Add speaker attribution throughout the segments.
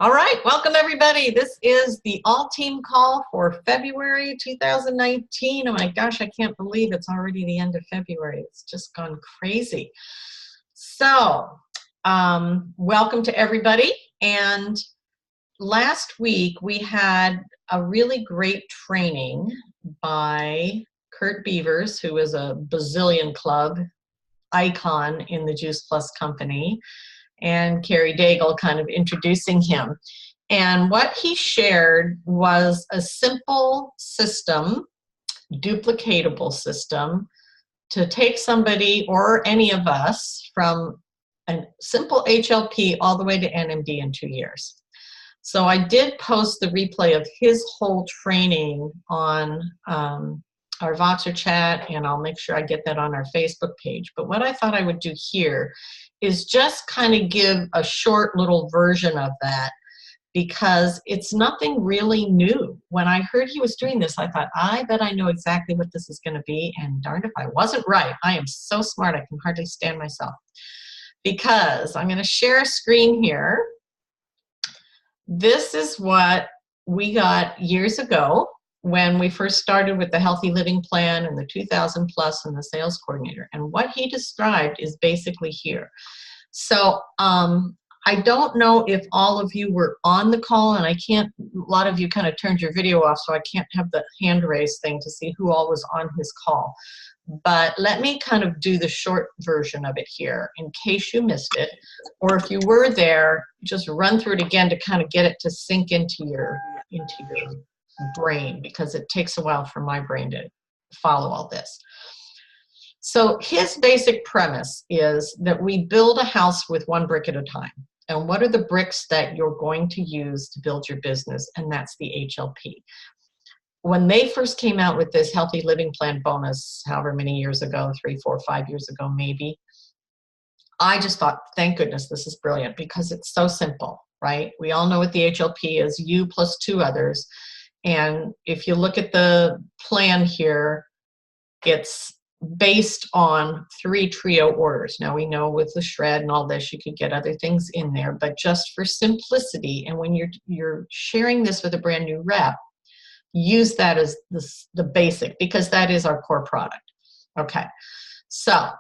Speaker 1: All right, welcome everybody. This is the all-team call for February 2019. Oh my gosh, I can't believe it's already the end of February. It's just gone crazy. So, welcome to everybody. And last week we had a really great training by Kurt Beavers, who is a bazillion club icon in the Juice Plus company, and Carrie Daigle kind of introducing him. And what he shared was a simple system, duplicatable system, to take somebody or any of us from a simple HLP all the way to NMD in 2 years. So I did post the replay of his whole training on our Voxer chat, and I'll make sure I get that on our Facebook page. But what I thought I would do here is just kind of give a short little version of that, because it's nothing really new. When I heard he was doing this, I thought, I bet I know exactly what this is going to be, and darned if I wasn't right. I am so smart, I can hardly stand myself. Because I'm going to share a screen here. This is what we got years ago when we first started with the Healthy Living Plan and the 2000 Plus and the sales coordinator. And what he described is basically here. So I don't know if all of you were on the call, and I can't, a lot of you kind of turned your video off, so I can't have the hand raise thing to see who all was on his call. But let me kind of do the short version of it here in case you missed it, or if you were there, just run through it again to kind of get it to sink into your brain, because it takes a while for my brain to follow all this. So his basic premise is that we build a house with one brick at a time. And what are the bricks that you're going to use to build your business? And that's the HLP. When they first came out with this Healthy Living Plan bonus, however many years ago, 3, 4, 5 years ago maybe, I just thought, thank goodness, this is brilliant, because it's so simple, right? We all know what the HLP is, you plus 2 others. And if you look at the plan here, it's based on 3 trio orders. Now we know with the shred and all this, you could get other things in there, but just for simplicity, and when you're sharing this with a brand new rep, use that as the basic, because that is our core product. Okay, so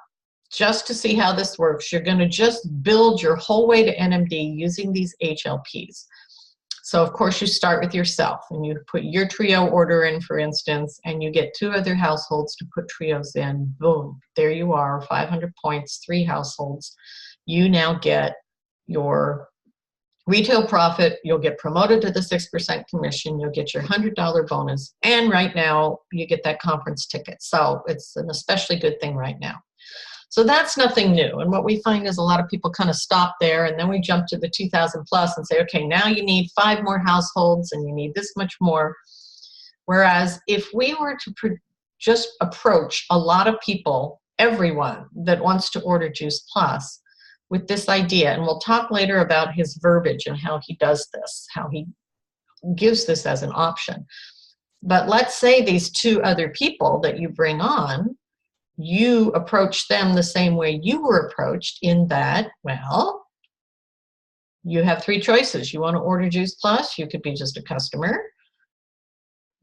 Speaker 1: just to see how this works, you're going to just build your whole way to NMD using these HLPs. So of course you start with yourself, and you put your trio order in, for instance, and you get 2 other households to put trios in. Boom, there you are, 500 points, 3 households. You now get your retail profit, you'll get promoted to the 6% commission, you'll get your $100 bonus, and right now you get that conference ticket. So it's an especially good thing right now. So that's nothing new. And what we find is a lot of people kind of stop there, and then we jump to the 2000 plus and say, okay, now you need 5 more households and you need this much more. Whereas if we were to just approach a lot of people, everyone that wants to order Juice Plus, with this idea, and we'll talk later about his verbiage and how he does this, how he gives this as an option. But let's say these 2 other people that you bring on, you approach them the same way you were approached, in that, well, you have 3 choices. You want to order Juice Plus, you could be just a customer.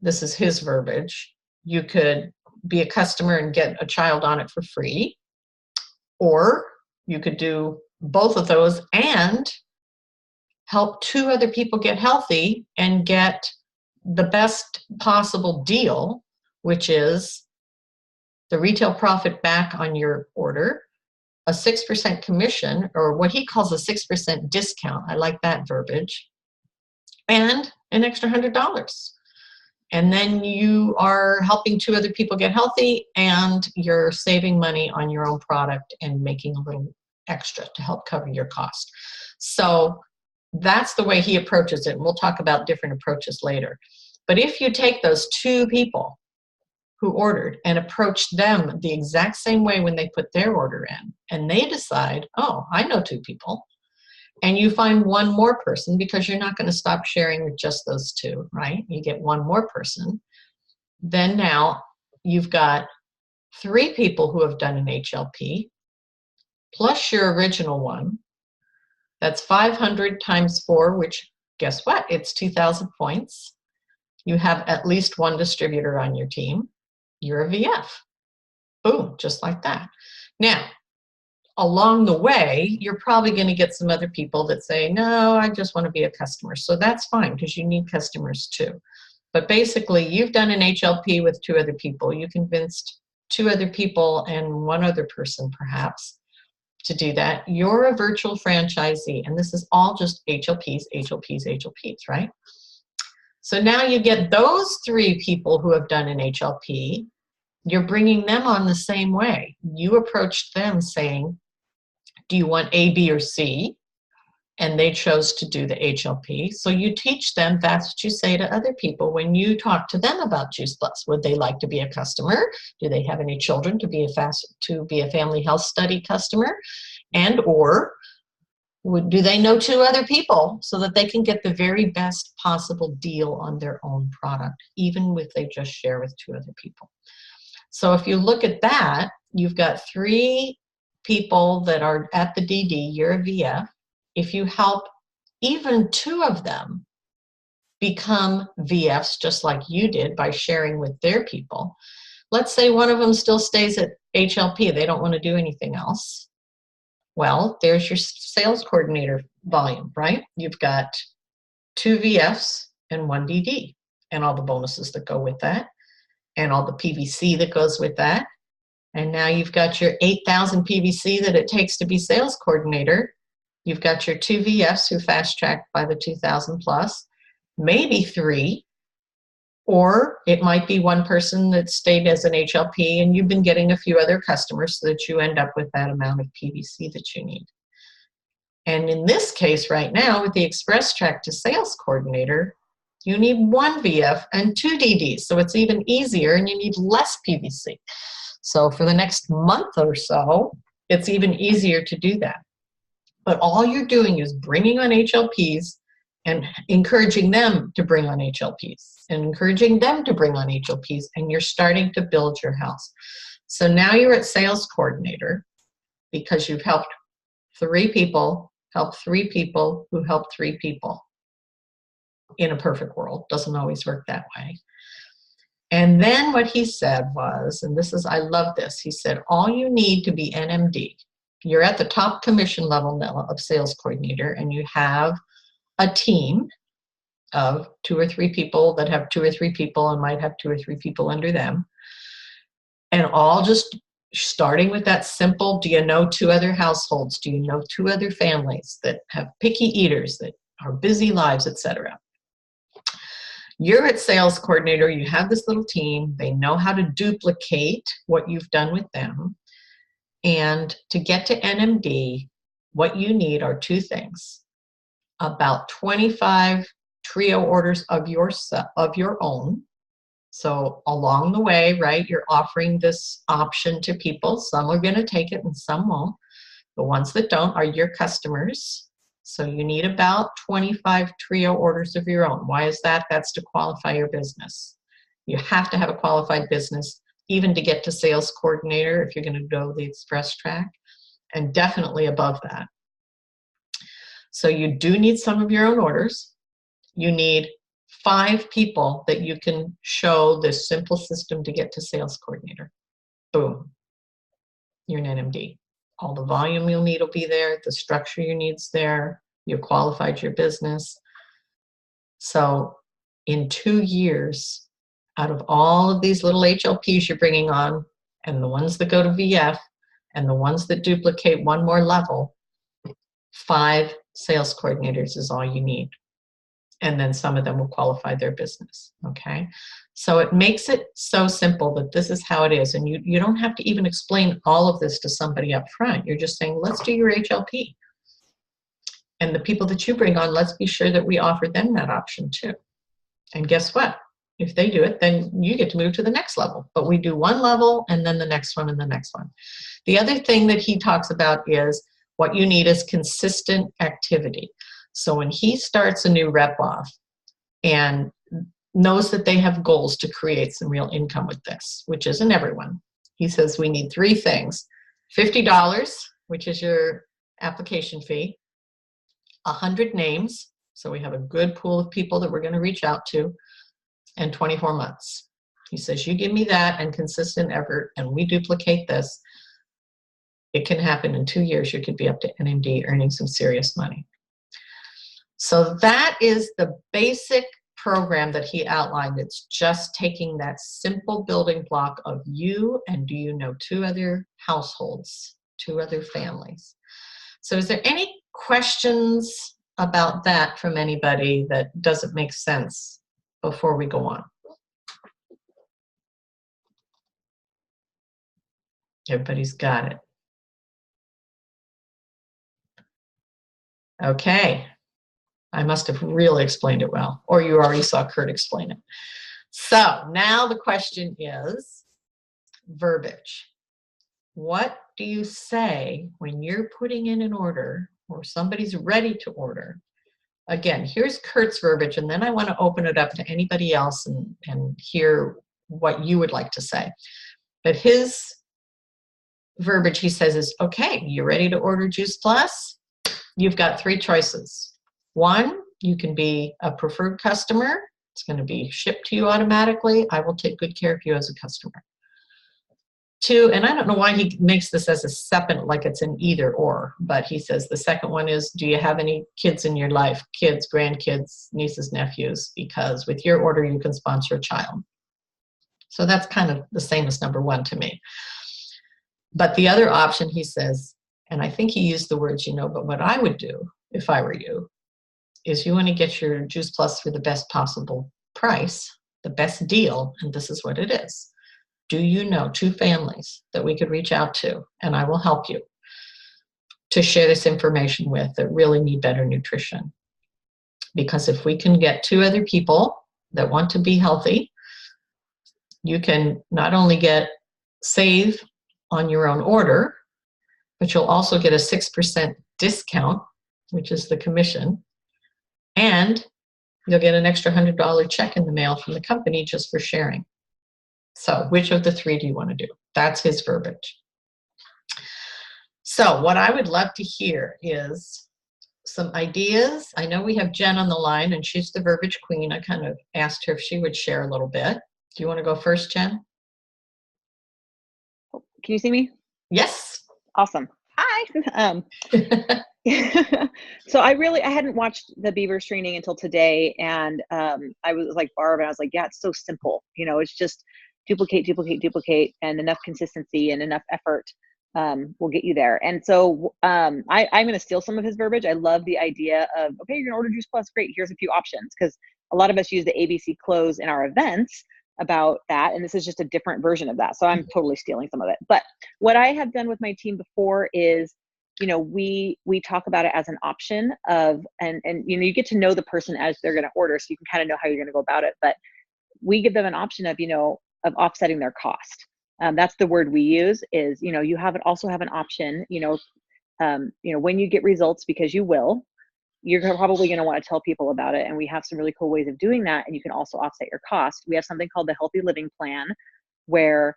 Speaker 1: This is his verbiage. You could be a customer and get a child on it for free, or you could do both of those and help 2 other people get healthy and get the best possible deal, which is the retail profit back on your order, a 6% commission, or what he calls a 6% discount. I like that verbiage, and an extra $100. And then you are helping 2 other people get healthy, and you're saving money on your own product and making a little extra to help cover your cost. So that's the way he approaches it. And we'll talk about different approaches later. But if you take those 2 people who ordered and approach them the exact same way when they put their order in, and they decide, oh, I know 2 people, and you find 1 more person, because you're not going to stop sharing with just those 2, right? You get 1 more person. Then now you've got 3 people who have done an HLP, plus your original one. That's 500 times 4, which Guess what? It's 2,000 points. You have at least one distributor on your team. You're a VF. Boom, just like that. Now, along the way, you're probably going to get some other people that say, no, I just want to be a customer. So that's fine because you need customers too. But basically, you've done an HLP with 2 other people. You convinced 2 other people and 1 other person perhaps to do that. You're a virtual franchisee, and this is all just HLPs, HLPs, HLPs, right? So now you get those 3 people who have done an HLP. You're bringing them on the same way. You approached them saying, do you want A, B, or C? And they chose to do the HLP. So you teach them, that's what you say to other people when you talk to them about Juice Plus. Would they like to be a customer? Do they have any children to be a family health study customer? And or do they know 2 other people so that they can get the very best possible deal on their own product, even if they just share with 2 other people? So if you look at that, you've got 3 people that are at the DD, you're a VF. If you help even 2 of them become VFs, just like you did by sharing with their people, let's say one of them still stays at HLP, they don't want to do anything else. Well, there's your sales coordinator volume, right? You've got 2 VFs and 1 DD and all the bonuses that go with that and all the PVC that goes with that. And now you've got your 8,000 PVC that it takes to be sales coordinator. You've got your 2 VFs who fast-tracked by the 2,000 plus, maybe 3, or it might be 1 person that stayed as an HLP and you've been getting a few other customers so that you end up with that amount of PVC that you need. And in this case right now with the Express Track to Sales Coordinator, you need 1 VF and 2 DDs, so it's even easier and you need less PVC. So for the next month or so, it's even easier to do that. But all you're doing is bringing on HLPs and encouraging them to bring on HLPs and encouraging them to bring on HLPs, and you're starting to build your house. So now you're at sales coordinator because you've helped 3 people, helped 3 people who helped 3 people. In a perfect world, doesn't always work that way. And then what he said was, and this is, I love this, he said, all you need to be NMD, you're at the top commission level now of sales coordinator, and you have a team of 2 or 3 people that have 2 or 3 people and might have 2 or 3 people under them. And all just starting with that simple, do you know 2 other households? Do you know 2 other families that have picky eaters, that are busy lives, etc.? You're at sales coordinator, you have this little team, they know how to duplicate what you've done with them. And to get to NMD, what you need are 2 things. About 25 trio orders of your own. So along the way, right, you're offering this option to people. Some are going to take it and some won't. The ones that don't are your customers. So you need about 25 trio orders of your own. Why is that? That's to qualify your business. You have to have a qualified business even to get to sales coordinator if you're going to go the Express Track, and definitely above that. So you do need some of your own orders. You need 5 people that you can show this simple system to get to sales coordinator. Boom. You're an NMD. All the volume you'll need will be there. The structure you need's there. You've qualified your business. So in 2 years, out of all of these little HLPs you're bringing on, and the ones that go to VF, and the ones that duplicate 1 more level, 5 sales coordinators is all you need. And then some of them will qualify their business, okay? So it makes it so simple that this is how it is. And you don't have to even explain all of this to somebody up front. You're just saying, let's do your HLP. And the people that you bring on, let's be sure that we offer them that option too. And guess what? If they do it, then you get to move to the next level. But we do 1 level and then the next one and the next one. The other thing that he talks about is what you need is consistent activity. So when he starts a new rep off and knows that they have goals to create some real income with this, which isn't everyone, he says we need 3 things. $50, which is your application fee, 100 names, So we have a good pool of people that we're going to reach out to, and 24 months. He says, you give me that and consistent effort, and we duplicate this. It can happen in 2 years. You could be up to NMD earning some serious money. So that is the basic program that he outlined. It's just taking that simple building block of you and do you know 2 other households, 2 other families. So is there any questions about that from anybody that doesn't make sense before we go on? Everybody's got it. Okay. I must have really explained it well, or you already saw Kurt explain it. So now the question is verbiage. What do you say when you're putting in an order or somebody's ready to order? Again, here's Kurt's verbiage, and then I want to open it up to anybody else and hear what you would like to say. But his verbiage, he says, is, okay, you ready to order Juice Plus? You've got 3 choices. 1, you can be a preferred customer. It's going to be shipped to you automatically. I will take good care of you as a customer. 2, and I don't know why he makes this as a separate, like it's an either or, but he says the second one is, do you have any kids in your life? Kids, grandkids, nieces, nephews? Because with your order, you can sponsor a child. So that's kind of the same as number 1 to me. But the other option, he says, and I think he used the words, but what I would do if I were you is you want to get your Juice Plus for the best possible price, the best deal, and this is what it is. Do you know 2 families that we could reach out to, and I will help you to share this information with that really need better nutrition? Because if we can get 2 other people that want to be healthy, you can not only save on your own order, but you'll also get a 6% discount, which is the commission, and you'll get an extra $100 check in the mail from the company just for sharing. So which of the 3 do you want to do? That's his verbiage. So what I would love to hear is some ideas. I know we have Jen on the line, and she's the verbiage queen. I kind of asked her if she would share a little bit. Do you want to go first, Jen?
Speaker 2: Can you see me?
Speaker 1: Yes.
Speaker 2: Awesome. Hi. So I hadn't watched the Beavers training until today, and I was like Barb, and I was like, yeah, it's so simple. It's just duplicate, and enough consistency and enough effort will get you there. And so I'm going to steal some of his verbiage. I love the idea of, okay, you're going to order Juice Plus. Great. Here's a few options, because a lot of us use the ABC close in our events about that, and this is just a different version of that. So I'm totally stealing some of it. But what I have done with my team before is, we talk about it as an option of, and you get to know the person as they're going to order, so you can kind of know how you're going to go about it. But we give them an option of, of offsetting their cost. That's the word we use is, you also have an option, when you get results, because you will, you're probably going to want to tell people about it. And we have some really cool ways of doing that. And you can also offset your cost. We have something called the Healthy Living Plan, where,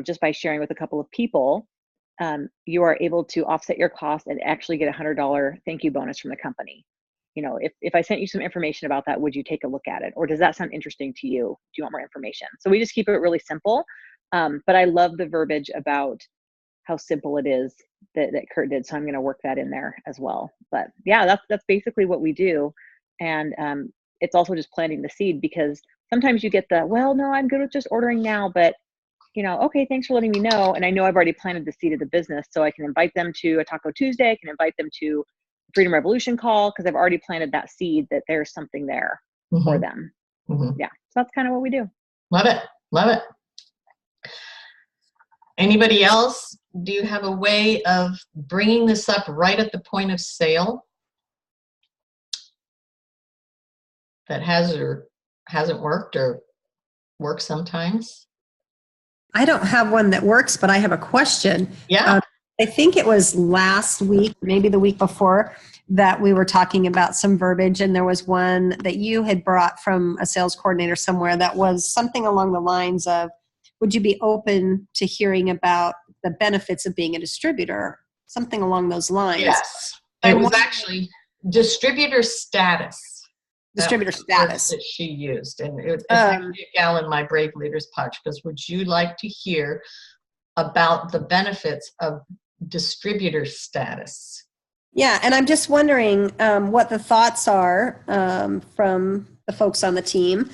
Speaker 2: just by sharing with a couple of people, you are able to offset your cost and actually get $100 thank you bonus from the company. If I sent you some information about that, would you take a look at it? Or does that sound interesting to you? Do you want more information? So we just keep it really simple. But I love the verbiage about how simple it is that Kurt did. So I'm going to work that in there as well. But yeah, that's basically what we do. And it's also just planting the seed, because sometimes you get well, no, I'm good with just ordering now, but okay, thanks for letting me know. And I know I've already planted the seed of the business, so I can invite them to a Taco Tuesday. I can invite them to Freedom Revolution call, because I've already planted that seed that there's something there for them. Yeah. So that's kind of what we do.
Speaker 1: Love it. Love it. Anybody else? Do you have a way of bringing this up right at the point of sale that has or hasn't worked, or works sometimes?
Speaker 3: I don't have one that works, but I have a question.
Speaker 1: Yeah.
Speaker 3: I think it was last week, maybe the week before, that we were talking about some verbiage, and there was one that you had brought from a sales coordinator somewhere that was something along the lines of, would you be open to hearing about the benefits of being a distributor? Something along those lines.
Speaker 1: Yes. It was actually, Distributor status.
Speaker 3: Distributor
Speaker 1: That was the word
Speaker 3: status.
Speaker 1: that she used, and it's actually a gal in my Brave Leaders Pouch, because would you like to hear about the benefits of distributor status?
Speaker 3: Yeah, and I'm just wondering what the thoughts are from the folks on the team,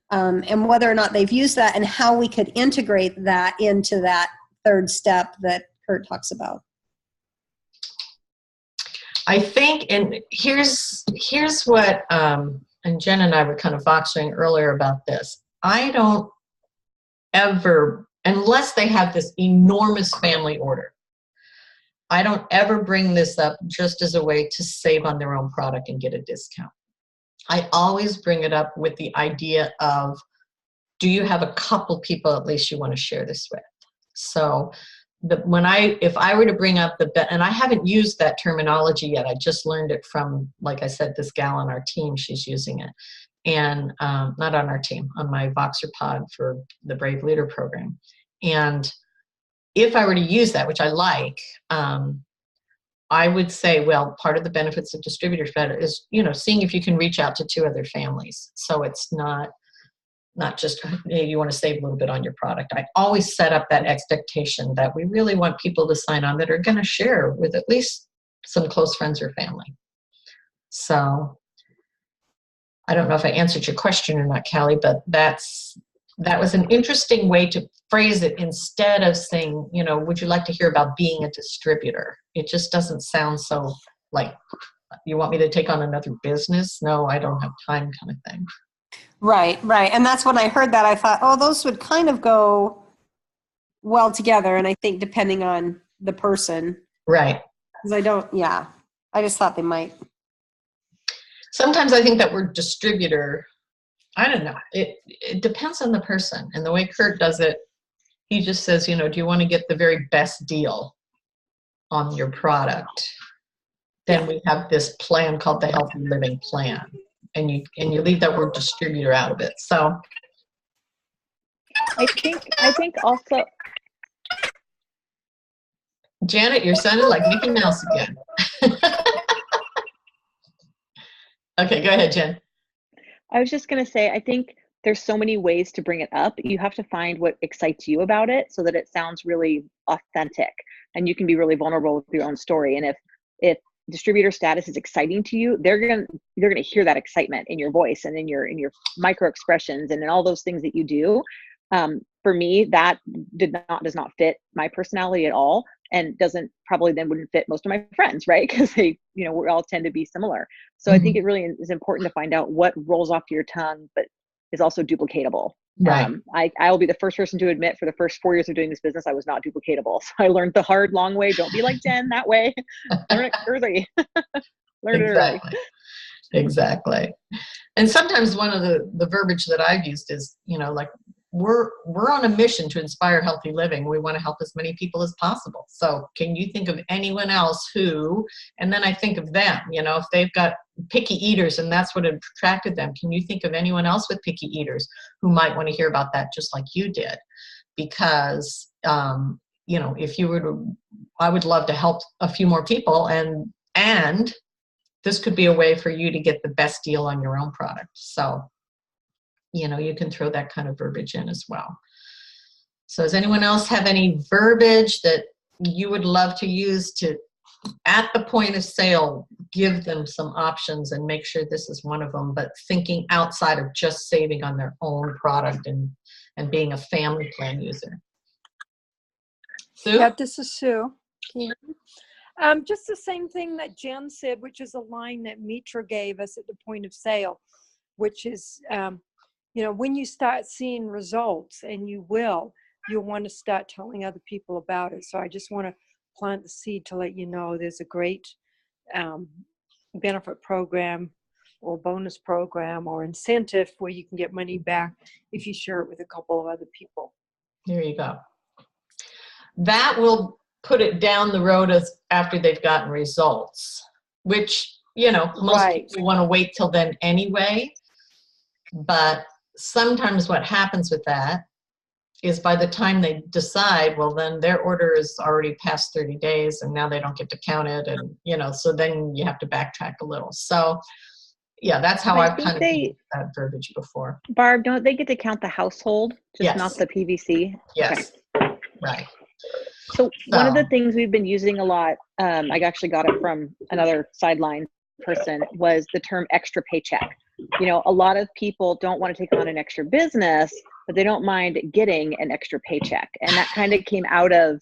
Speaker 3: and whether or not they've used that, and how we could integrate that into that third step that Kurt talks about.
Speaker 1: I think, and here's what, and Jen and I were kind of voxing earlier about this. I don't ever, unless they have this enormous family order, I don't ever bring this up just as a way to save on their own product and get a discount. I always bring it up with the idea of, do you have a couple people at least you want to share this with? So if I were to bring up and I haven't used that terminology yet, I just learned it from, like I said, this gal on our team, she's using it. And not on our team, on my Voxer pod for the Brave Leader program. And if I were to use that, which I like, I would say, well, part of the benefits of distributor fed is, seeing if you can reach out to 2 other families. So it's not just, hey, you want to save a little bit on your product. I always set up that expectation that we really want people to sign on that are going to share with at least some close friends or family. So I don't know if I answered your question or not, Callie, but that was an interesting way to phrase it, instead of saying, would you like to hear about being a distributor? It just doesn't sound so like, you want me to take on another business? No, I don't have time, kind of thing.
Speaker 3: Right. And that's when I heard that, I thought, oh, those would kind of go well together. And I think depending on the person.
Speaker 1: Right.
Speaker 3: Because I just thought they might.
Speaker 1: Sometimes I think that word distributor, I don't know. It depends on the person. And the way Kurt does it, he just says, do you want to get the very best deal on your product? Then we have this plan called the Healthy Living Plan. And you leave that word distributor out of it. So
Speaker 2: I think also,
Speaker 1: Janet, you're sounding like Mickey Mouse again. Okay, go ahead, Jen.
Speaker 2: I was just going to say, I think there's so many ways to bring it up. You have to find what excites you about it so that it sounds really authentic, and you can be really vulnerable with your own story. And if distributor status is exciting to you, they're going to hear that excitement in your voice and in your micro expressions and in all those things that you do. For me, that does not fit my personality at all, and wouldn't fit most of my friends, right? Because we all tend to be similar. So I think it really is important to find out what rolls off your tongue, but is also duplicatable.
Speaker 1: Right.
Speaker 2: I will be the first person to admit, for the first 4 years of doing this business, I was not duplicatable. So I learned the hard, long way. Don't be like Jen that way. Learn it early. Learn it early.
Speaker 1: Exactly. And sometimes one of the verbiage that I've used is, like, we're on a mission to inspire healthy living. We want to help as many people as possible. So can you think of anyone else who, and then I think of them, if they've got picky eaters and that's what attracted them, can you think of anyone else with picky eaters who might want to hear about that just like you did? Because, if you were to, I would love to help a few more people, and this could be a way for you to get the best deal on your own product. So, you can throw that kind of verbiage in as well. So does anyone else have any verbiage that you would love to use to, at the point of sale, give them some options and make sure this is one of them, but thinking outside of just saving on their own product and being a family plan user? Sue?
Speaker 4: Yeah, this is Sue. Just the same thing that Jen said, which is a line that Mitra gave us at the point of sale, which is, when you start seeing results, and you'll want to start telling other people about it. So I just want to plant the seed to let you know there's a great benefit program or bonus program or incentive where you can get money back if you share it with a couple of other people.
Speaker 1: There you go. That will put it down the road after they've gotten results, which, most people want to wait till then anyway. But sometimes what happens with that is by the time they decide, well, then their order is already past 30 days and now they don't get to count it. And, you know, so then you have to backtrack a little. So yeah, that's how
Speaker 2: I
Speaker 1: I've
Speaker 2: think
Speaker 1: kind of
Speaker 2: they,
Speaker 1: used that verbiage before.
Speaker 2: Barb, don't they get to count the household, just not
Speaker 1: Yes.
Speaker 2: the PVC?
Speaker 1: Yes. Right.
Speaker 2: So one of the
Speaker 1: So,
Speaker 2: things we've been using a lot, I actually got it from another sideline person, was the term extra paycheck. You know, a lot of people don't want to take on an extra business, but they don't mind getting an extra paycheck. And that kind of came out of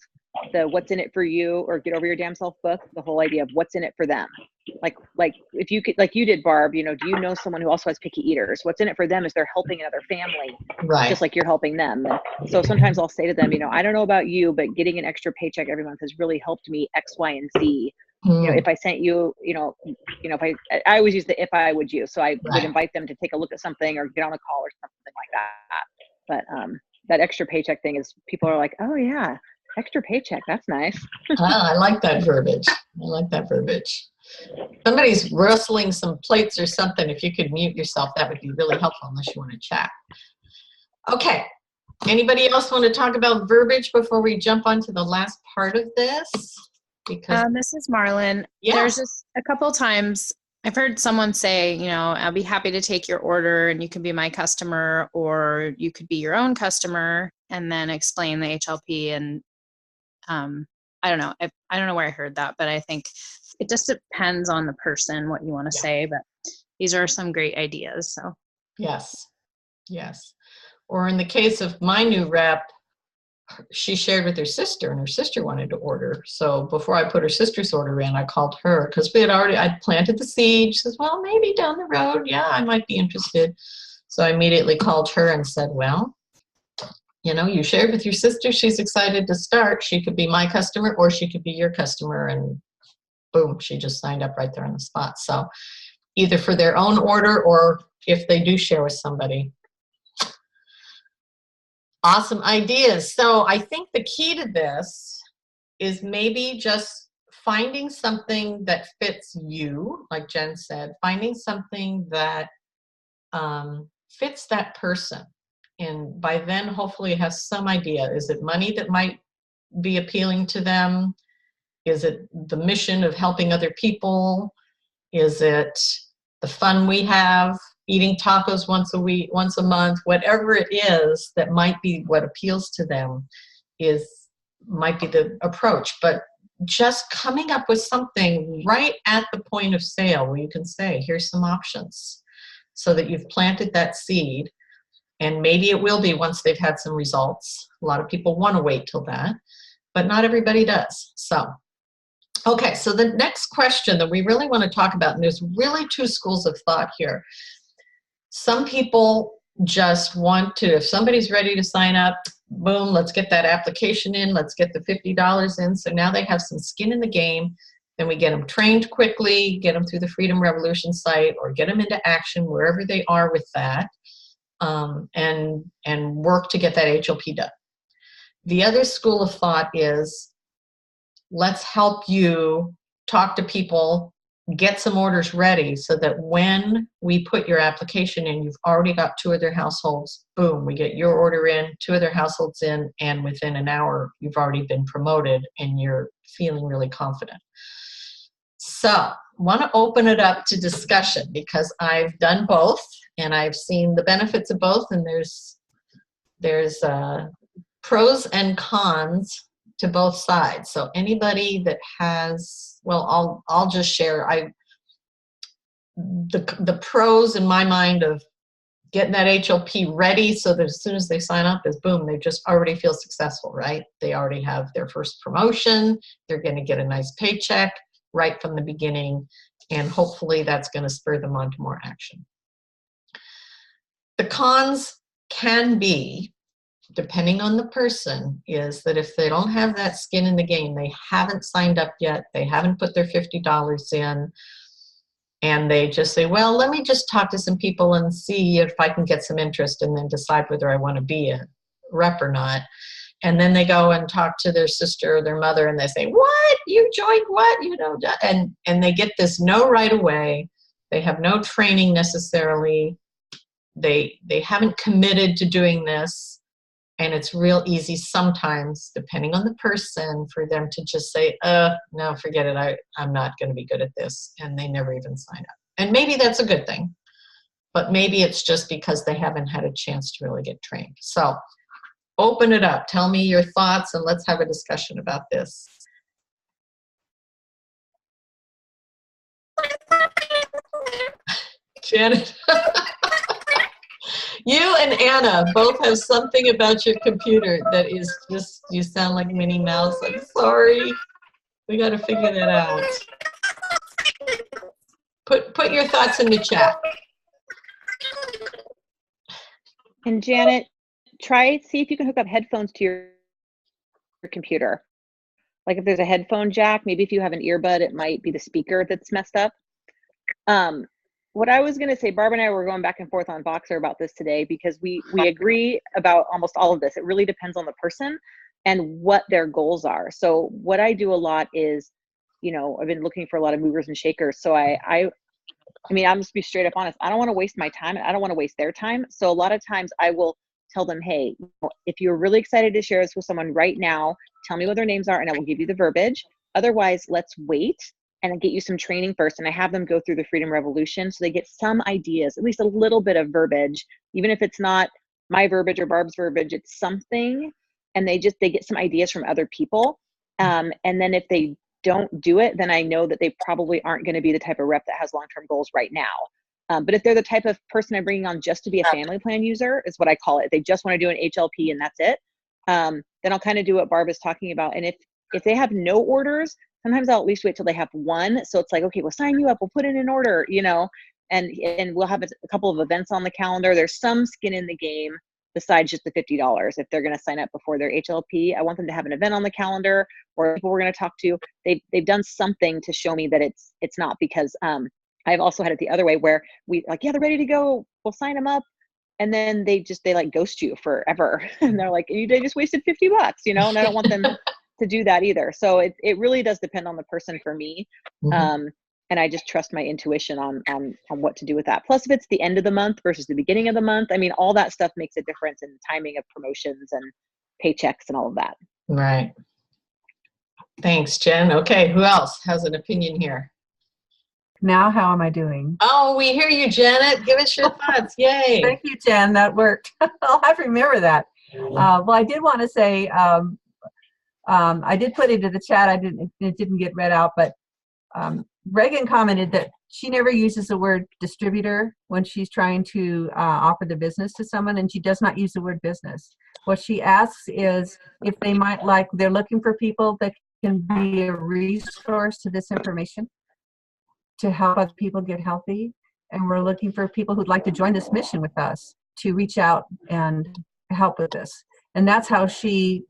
Speaker 2: the what's in it for you or get over your damn self book, the whole idea of what's in it for them. Like if you could, like you did, Barb, you know, do you know someone who also has picky eaters? What's in it for them is they're helping another family,
Speaker 1: right.
Speaker 2: just like you're helping them. And so sometimes I'll say to them, you know, I don't know about you, but getting an extra paycheck every month has really helped me X, Y, and Z. You know,
Speaker 1: Mm,
Speaker 2: if I sent you, if I always use the if I would you. So I would
Speaker 1: right.
Speaker 2: invite them to take a look at something or get on a call or something like that. But that extra paycheck thing is, people are like, oh yeah, extra paycheck, that's nice.
Speaker 1: I like that verbiage. I like that verbiage. Somebody's rustling some plates or something. If you could mute yourself, that would be really helpful unless you want to chat. Okay. Anybody else want to talk about verbiage before we jump on to the last part of this? Because
Speaker 5: This is Marlon.
Speaker 1: yeah.
Speaker 5: There's just a couple times I've heard someone say, you know, I'll be happy to take your order and you can be my customer, or you could be your own customer, and then explain the HLP. And I don't know. I don't know where I heard that, but I think it just depends on the person, what you want to say. But these are some great ideas. So
Speaker 1: Yes. Yes. Or in the case of my new rep, she shared with her sister and her sister wanted to order. So before I put her sister's order in, I called her because I'd planted the seed. She says, well, maybe down the road, yeah, I might be interested. So I immediately called her and said, well, you know, you shared with your sister, she's excited to start. She could be my customer or she could be your customer. And boom, she just signed up right there on the spot. So either for their own order or if they do share with somebody. Awesome ideas. So I think the key to this is maybe just finding something that fits you, like Jen said, finding something that fits that person. And by then, hopefully it has some idea. Is it money that might be appealing to them? Is it the mission of helping other people? Is it the fun we have? Eating tacos once a month, whatever it is that might be what appeals to them might be the approach. But just coming up with something right at the point of sale where you can say, here's some options, so that you've planted that seed. And maybe it will be once they've had some results. A lot of people want to wait till that, but not everybody does. So, okay, so the next question that we really want to talk about, and there's really two schools of thought here. Some people just want to, if somebody's ready to sign up, boom, let's get that application in, let's get the $50 in. So now they have some skin in the game. Then we get them trained quickly, get them through the Freedom Revolution site, or get them into action wherever they are with that, and work to get that HLP done. The other school of thought is, let's help you talk to people, get some orders ready so that when we put your application in, you've already got 2 of their households. Boom, we get your order in, 2 of their households in, and within an hour, you've already been promoted and you're feeling really confident. So I want to open it up to discussion because I've done both and I've seen the benefits of both, and there's pros and cons to both sides. So anybody that has, well, I'll just share. The pros in my mind of getting that HLP ready so that as soon as they sign up is boom, they just already feel successful, right? They already have their first promotion. They're going to get a nice paycheck right from the beginning, and hopefully that's going to spur them on to more action. The cons can be, depending on the person, is that if they don't have that skin in the game, they haven't signed up yet, they haven't put their $50 in, and they just say, well, let me just talk to some people and see if I can get some interest and then decide whether I want to be a rep or not. And then they go and talk to their sister or their mother and they say, what? You joined what? You know, and they get this no right away. They have no training necessarily. They haven't committed to doing this. And it's real easy sometimes, depending on the person, for them to just say, no, forget it. I'm not going to be good at this. And they never even sign up. And maybe that's a good thing, but maybe it's just because they haven't had a chance to really get trained. So open it up. Tell me your thoughts and let's have a discussion about this. Janet. You and Anna both have something about your computer that is just, you sound like Minnie Mouse. I'm sorry. We got to figure that out. Put your thoughts in the chat.
Speaker 2: And Janet, see if you can hook up headphones to your computer. Like if there's a headphone jack, maybe if you have an earbud, it might be the speaker that's messed up. What I was going to say, Barb and I were going back and forth on Voxer about this today because we agree about almost all of this. It really depends on the person and what their goals are. So what I do a lot is, I've been looking for a lot of movers and shakers. So I mean, I'm just be straight up honest. I don't want to waste my time. I don't want to waste their time. So a lot of times I will tell them, hey, if you're really excited to share this with someone right now, tell me what their names are and I will give you the verbiage. Otherwise, let's wait and get you some training first. And I have them go through the Freedom Revolution so they get some ideas, at least a little bit of verbiage, even if it's not my verbiage or Barb's verbiage, it's something. And they get some ideas from other people. And then if they don't do it, then I know that they probably aren't going to be the type of rep that has long-term goals right now. But if they're the type of person I'm bringing on just to be a family plan user, is what I call it. They just want to do an HLP and that's it. Then I'll kind of do what Barb is talking about. And if they have no orders, sometimes I'll at least wait till they have one. So it's like, okay, we'll sign you up. We'll put in an order, and we'll have a couple of events on the calendar. There's some skin in the game besides just the $50. If they're going to sign up before their HLP, I want them to have an event on the calendar or people we're going to talk to. They've done something to show me that it's not, because I've also had it the other way where they're ready to go. We'll sign them up. And then they like ghost you forever. And they're like, they just wasted $50, and I don't want them to do that either. So it really does depend on the person for me.
Speaker 1: Mm-hmm.
Speaker 2: And I just trust my intuition on what to do with that. Plus, if it's the end of the month versus the beginning of the month, I mean, all that stuff makes a difference in the timing of promotions and paychecks and all of that.
Speaker 1: Right. Thanks, Jen. Okay, who else has an opinion here?
Speaker 6: Now, how am I doing?
Speaker 1: Oh, we hear you, Janet. Give us your thoughts. Yay.
Speaker 6: Thank you, Jen. That worked. I'll have to remember that. Well, I did want to say, I did put it in the chat. It didn't get read out, but Reagan commented that she never uses the word distributor when she's trying to offer the business to someone, and she does not use the word business. What she asks is if they might they're looking for people that can be a resource to this information to help other people get healthy. And we're looking for people who'd like to join this mission with us to reach out and help with this. And that's how she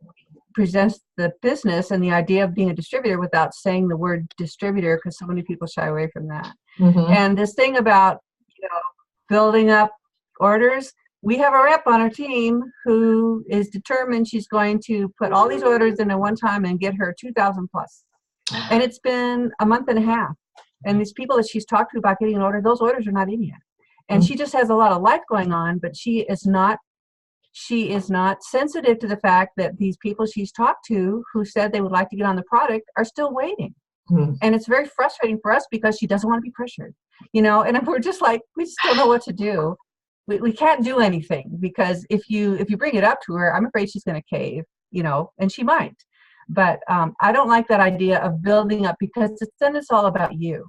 Speaker 6: presents the business and the idea of being a distributor without saying the word distributor, because so many people shy away from that.
Speaker 1: Mm-hmm.
Speaker 6: And this thing about building up orders, we have a rep on our team who is determined she's going to put all these orders in at one time and get her 2,000 plus. And it's been a month and a half. And these people that she's talked to about getting an order, those orders are not in yet. And she just has a lot of life going on, but she is not sensitive to the fact that these people she's talked to who said they would like to get on the product are still waiting.
Speaker 1: Mm-hmm.
Speaker 6: And it's very frustrating for us because she doesn't want to be pressured, and we're just like, we just don't know what to do. We can't do anything, because if you bring it up to her, I'm afraid she's going to cave, and she might. But I don't like that idea of building up, because then it's all about you.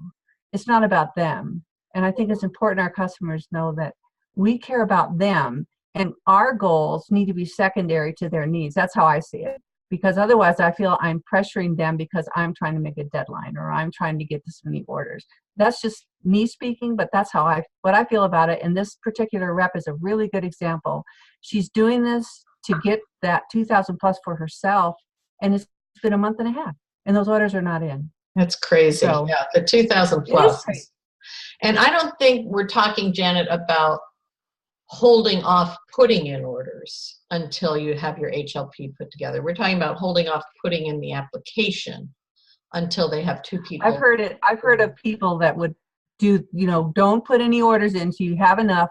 Speaker 6: It's not about them. And I think it's important our customers know that we care about them, and our goals need to be secondary to their needs. That's how I see it. Because otherwise I feel I'm pressuring them because I'm trying to make a deadline or I'm trying to get this many orders. That's just me speaking, but that's what I feel about it. And this particular rep is a really good example. She's doing this to get that 2,000 plus for herself, and it's been a month and a half, and those orders are not in.
Speaker 1: That's crazy.
Speaker 6: So,
Speaker 1: yeah, the 2,000 plus.
Speaker 6: crazy.
Speaker 1: And I don't think we're talking, Janet, about holding off putting in orders until you have your HLP put together. We're talking about holding off putting in the application until they have two people.
Speaker 6: I've heard of people that would do, don't put any orders in so you have enough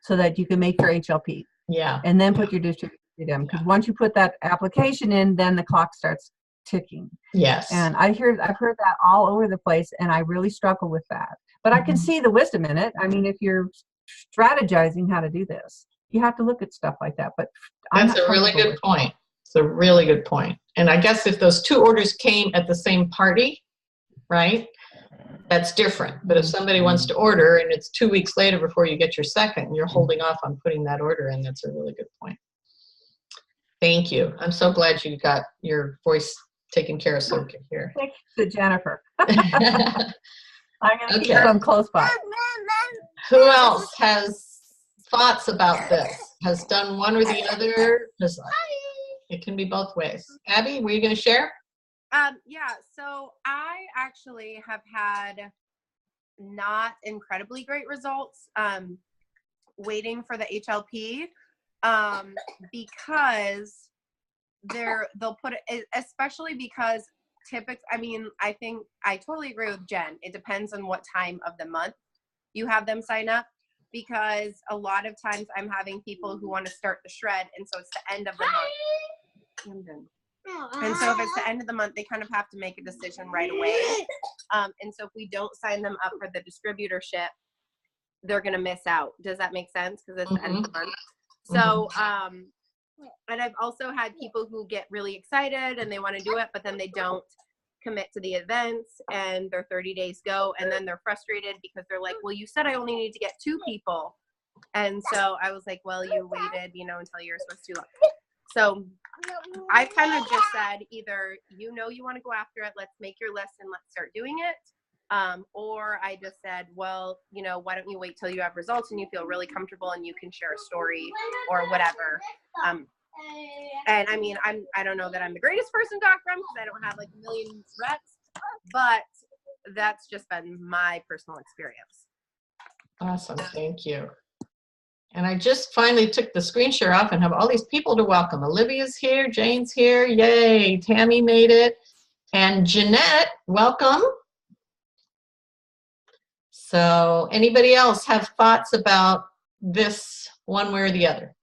Speaker 6: so that you can make your HLP.
Speaker 1: Yeah.
Speaker 6: And then put your distributor them, because once you put that application in, then the clock starts ticking.
Speaker 1: Yes.
Speaker 6: And I've heard that all over the place, and I really struggle with that. But I can see the wisdom in it. I mean, if you're strategizing how to do this, you have to look at stuff like that. But
Speaker 1: That's a really good point. It's a really good point. And I guess if those 2 orders came at the same party, right, that's different. But if somebody wants to order and it's 2 weeks later before you get your second, you're holding off on putting that order in, that's a really good point. Thank you. I'm so glad you got your voice taken care of so we can hear.
Speaker 6: Thanks to Jennifer. I'm going to keep
Speaker 1: Okay.
Speaker 6: them close by.
Speaker 1: Who else has thoughts about this? Has done one or the other? It can be both ways. Abby, were you going to share?
Speaker 7: Yeah, so I actually have had not incredibly great results waiting for the HLP because they'll put it, especially because I think I totally agree with Jen. It depends on what time of the month you have them sign up, because a lot of times I'm having people who want to start the shred, and so it's the end of the month. And so if it's the end of the month, they kind of have to make a decision right away. And so if we don't sign them up for the distributorship, they're going to miss out. Does that make sense? Because it's the end of the month. So, and I've also had people who get really excited and they want to do it, but then they don't commit to the events and their 30 days go. And then they're frustrated because they're like, well, you said I only need to get 2 people. And so I was like, well, you waited, until you're supposed to. So I kind of just said, either you want to go after it, let's make your list and let's start doing it. Or I just said, well, why don't you wait till you have results and you feel really comfortable and you can share a story or whatever. And I mean, I don't know that I'm the greatest person to talk from because I don't have like a million reps, but that's just been my personal experience.
Speaker 1: Awesome. Thank you. And I just finally took the screen share off and have all these people to welcome. Olivia's here, Jane's here, yay. Tammy made it. And Jeanette, welcome. So anybody else have thoughts about this one way or the other?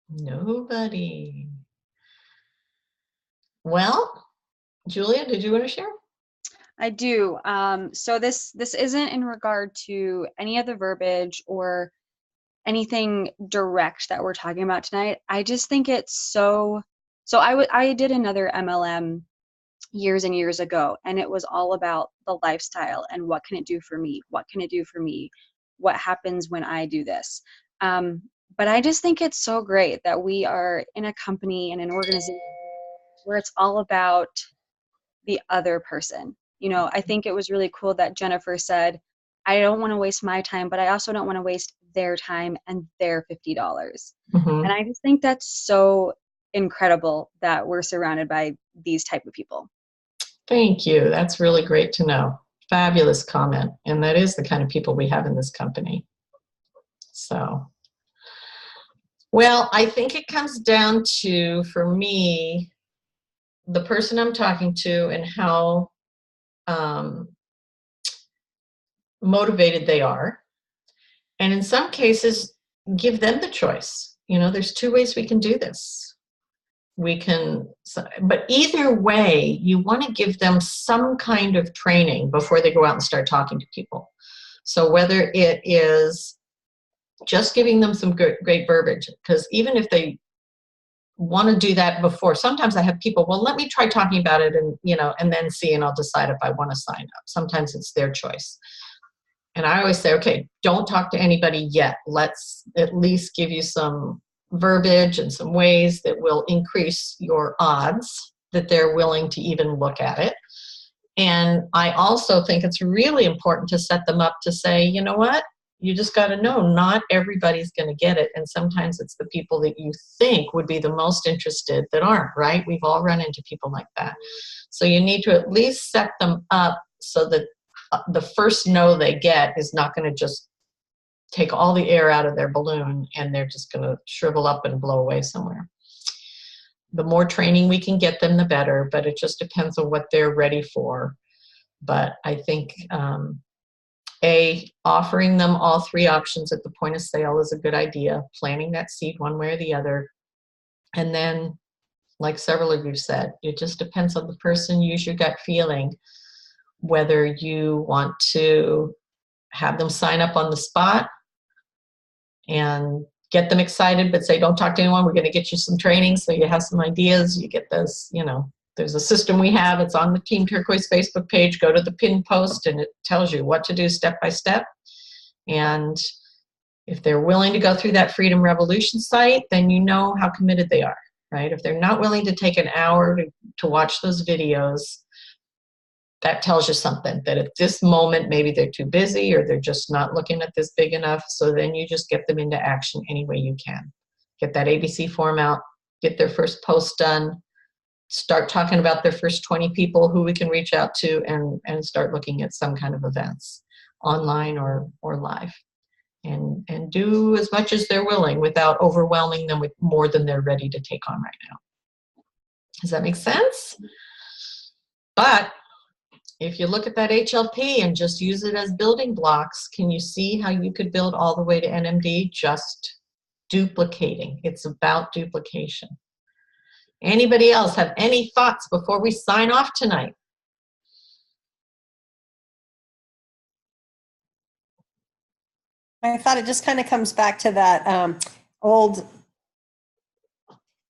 Speaker 1: Nobody. Well, Julia, did you want to share?
Speaker 8: I do. So this isn't in regard to any of the verbiage or anything direct that we're talking about tonight. I just think it's so I did another MLM years and years ago, and it was all about the lifestyle and what can it do for me? What can it do for me? What happens when I do this? But I just think it's so great that we are in a company and an organization where it's all about the other person. I think it was really cool that Jennifer said, I don't want to waste my time, but I also don't want to waste their time and their $50. And I just think that's so incredible that we're surrounded by these type of people.
Speaker 1: Thank you. That's really great to know. Fabulous comment. And that is the kind of people we have in this company. So, well, I think it comes down to, for me, the person I'm talking to and how motivated they are. And in some cases, give them the choice. There's 2 ways we can do this. But either way, you want to give them some kind of training before they go out and start talking to people. So whether it is just giving them some great verbiage, because even if they want to do that before, sometimes I have people, well, let me try talking about it and then see, and I'll decide if I want to sign up. Sometimes it's their choice. And I always say, okay, don't talk to anybody yet. Let's at least give you some verbiage and some ways that will increase your odds that they're willing to even look at it. And I also think it's really important to set them up to say, you know what? You just got to know not everybody's going to get it. And sometimes it's the people that you think would be the most interested that aren't, right? We've all run into people like that. So you need to at least set them up so that the first no they get is not going to just take all the air out of their balloon and they're just going to shrivel up and blow away somewhere. The more training we can get them, the better, but it just depends on what they're ready for. But I think Offering them all 3 options at the point of sale is a good idea. Planting that seed one way or the other. And then, like several of you said, it just depends on the person. Use your gut feeling whether you want to have them sign up on the spot and get them excited, but say, don't talk to anyone. We're going to get you some training so you have some ideas. You get those, you know, there's a system we have. It's on the Team Turquoise Facebook page. Go to the pin post and it tells you what to do step by step. And if they're willing to go through that Freedom Revolution site, then you know how committed they are, right? If they're not willing to take an hour to watch those videos, that tells you something, that at this moment, maybe they're too busy or they're just not looking at this big enough. So then you just get them into action any way you can. Get that ABC form out, get their first post done, start talking about their first 20 people who we can reach out to, and start looking at some kind of events online or live. And do as much as they're willing without overwhelming them with more than they're ready to take on right now. Does that make sense? But if you look at that HLP and just use it as building blocks, can you see how you could build all the way to NMD just duplicating? It's about duplication. Anybody else have any thoughts before we sign off tonight?
Speaker 3: I thought it just kind of comes back to that old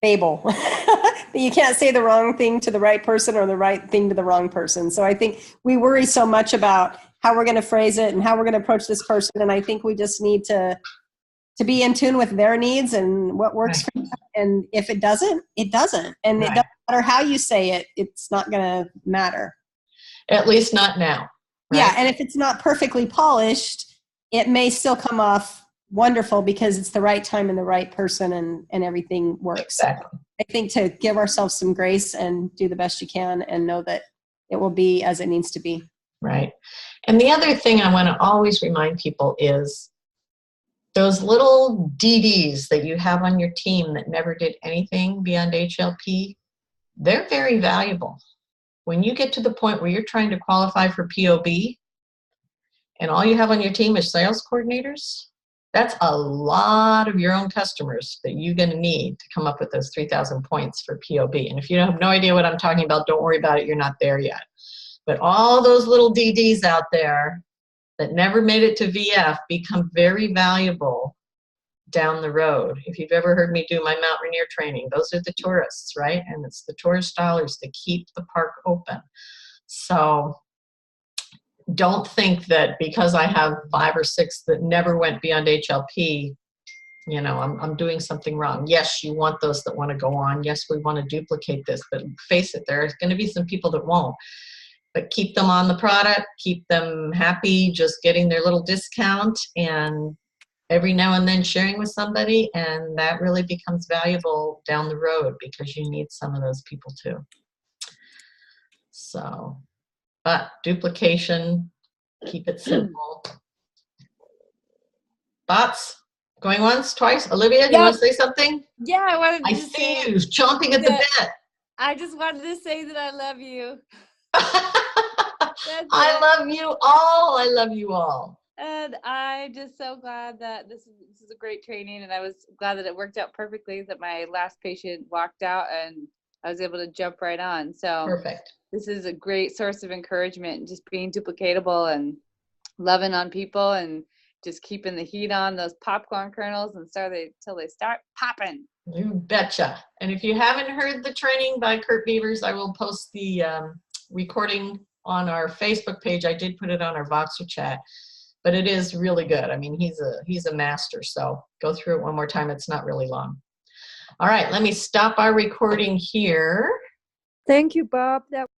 Speaker 3: fable that you can't say the wrong thing to the right person or the right thing to the wrong person. So I think we worry so much about how we're going to phrase it and how we're going to approach this person. And I think we just need to be in tune with their needs and what works for them. And if it doesn't, it doesn't. And it doesn't matter how you say it, it's not going to matter.
Speaker 1: At least not now. Right?
Speaker 3: Yeah. And if it's not perfectly polished, it may still come off wonderful because it's the right time and the right person, and everything works.
Speaker 1: Exactly.
Speaker 3: I think to give ourselves some grace and do the best you can and know that it will be as it needs to be.
Speaker 1: Right. And the other thing I want to always remind people is those little DDs that you have on your team that never did anything beyond HLP, they're very valuable. When you get to the point where you're trying to qualify for POB and all you have on your team is sales coordinators, that's a lot of your own customers that you're going to need to come up with those 3,000 points for POB. And if you have no idea what I'm talking about, don't worry about it. You're not there yet. But all those little DDs out there that never made it to VF become very valuable down the road. If you've ever heard me do my Mount Rainier training, those are the tourists, right? And it's the tourist dollars that keep the park open. So don't think that because I have 5 or 6 that never went beyond HLP, you know, I'm doing something wrong. Yes, you want those that want to go on. Yes, we want to duplicate this, but face it, there's going to be some people that won't. But keep them on the product, keep them happy, just getting their little discount, and every now and then sharing with somebody, and that really becomes valuable down the road because you need some of those people too. So, but duplication, keep it simple. Thoughts? Going once, twice? Olivia, do you want to say something?
Speaker 9: Yeah, I wanted to
Speaker 1: I see you chomping at the bit.
Speaker 9: I just wanted to say that I love you.
Speaker 1: I love you all. I love you all.
Speaker 9: And I'm just so glad that this is a great training, and I was glad that it worked out perfectly, that my last patient walked out and I was able to jump right on. So
Speaker 1: perfect.
Speaker 9: This is a great source of encouragement, just being duplicatable and loving on people and just keeping the heat on those popcorn kernels until they start popping.
Speaker 1: You betcha. And if you haven't heard the training by Kurt Beavers, I will post the recording on our Facebook page. I did put it on our Voxer chat, but it is really good. I mean, he's a master. So go through it one more time. It's not really long. All right, let me stop our recording here.
Speaker 4: Thank you, Bob. That